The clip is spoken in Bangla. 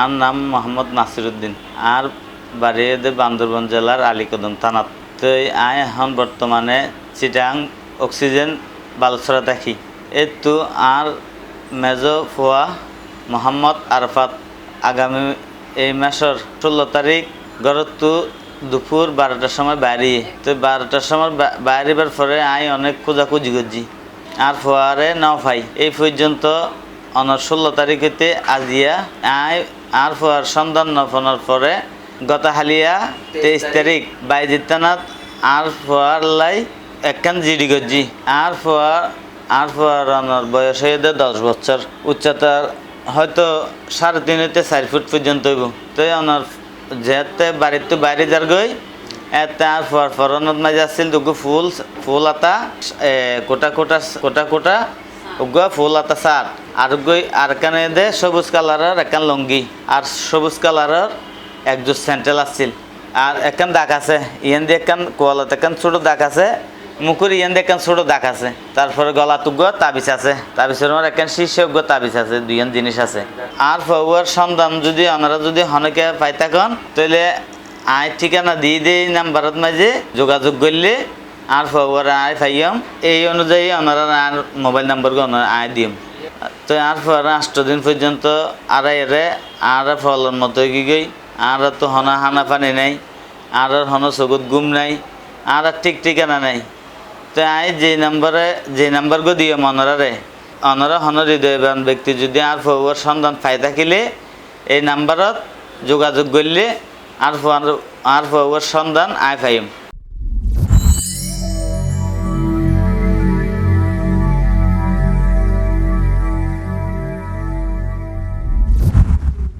আর নাম মোহাম্মদ নাসিরউদ্দিন আর বাড়ি বান্দরবান জেলার আলীকদম থানাত। তো আয় এখন বর্তমানে চিটাং অক্সিজেন বালসরা থাকি। তো আর মেজো ফুয়া মোহাম্মদ আরফাত আগামী এই মাসের 16 তারিখ গড়ত দুপুর 12টার সময় বাইরে। তো 12টার সময় বাইরেবার পরে আই অনেক খোঁজাখুঁজি করছি আর ফুয়ারে নাও পাই। এই পর্যন্ত 16 তারিখ হইতে আজিয়া আই আর ফুয়ার সন্ধান নফানোর পরে গত হালিয়া 23 তারিখ বাইজিত্তানাথ আর ফুয়ার লাই একখান জিডি করছি। আর ফুয়ার বয়স হয়ে 10 বছর, উচ্চতার হয়তো 3.5 হইতে 4 ফুট পর্যন্ত হইব। তো ওনার যেতে বাড়িতে বাইরে যার গই এতে আর ফরনত মাঝে আসছিল দুগো ফুল আতা কোটা উগা ফুল আতা সার আর গই আর কানে দে সবুজ কালারের একান লঙ্গি আর সবুজ কালারের একজোট স্যান্ডেল আসছিল। আর একান দাগ আছে ইয়ান দিয়ে একান কোয়ালত একান ছোট দাগ আছে, মুখের ইয়ান দিয়ে একান ছোট দাগ আছে। তারপরে গলা তুগো তাবিজ আছে, তাবিজের আমার একান শীর্ষে তাবিজ আছে, দুইয়ান জিনিস আছে। আর ফওয়ার সন্ধান যদি ওনারা যদি হনকে পাই থাকেন তাহলে আয় ঠিকানা দিয়ে দেই নাম্বারত মাঝে যোগাযোগ করলে আর ফওয়ার আয় পাইম। এই অনুযায়ী ওনারা আর মোবাইল নাম্বার আয় দিম। তো আর পর 8 দিন পর্যন্ত আর এরে আর ফলন মতো কি গই আর তো হনা হানা পানি নাই আর হন চকুত ঘুম নাই আর ঠিক ঠিকানা নাই। তো আই যে নাম্বার গো দিয়ে অনরা হন হৃদয়বান ব্যক্তি যদি আর ফওয়ার সন্ধান পাই থাকিলে এই নাম্বারত যোগাযোগ করলে আর ফওয়ার সন্ধান আয় পাইম।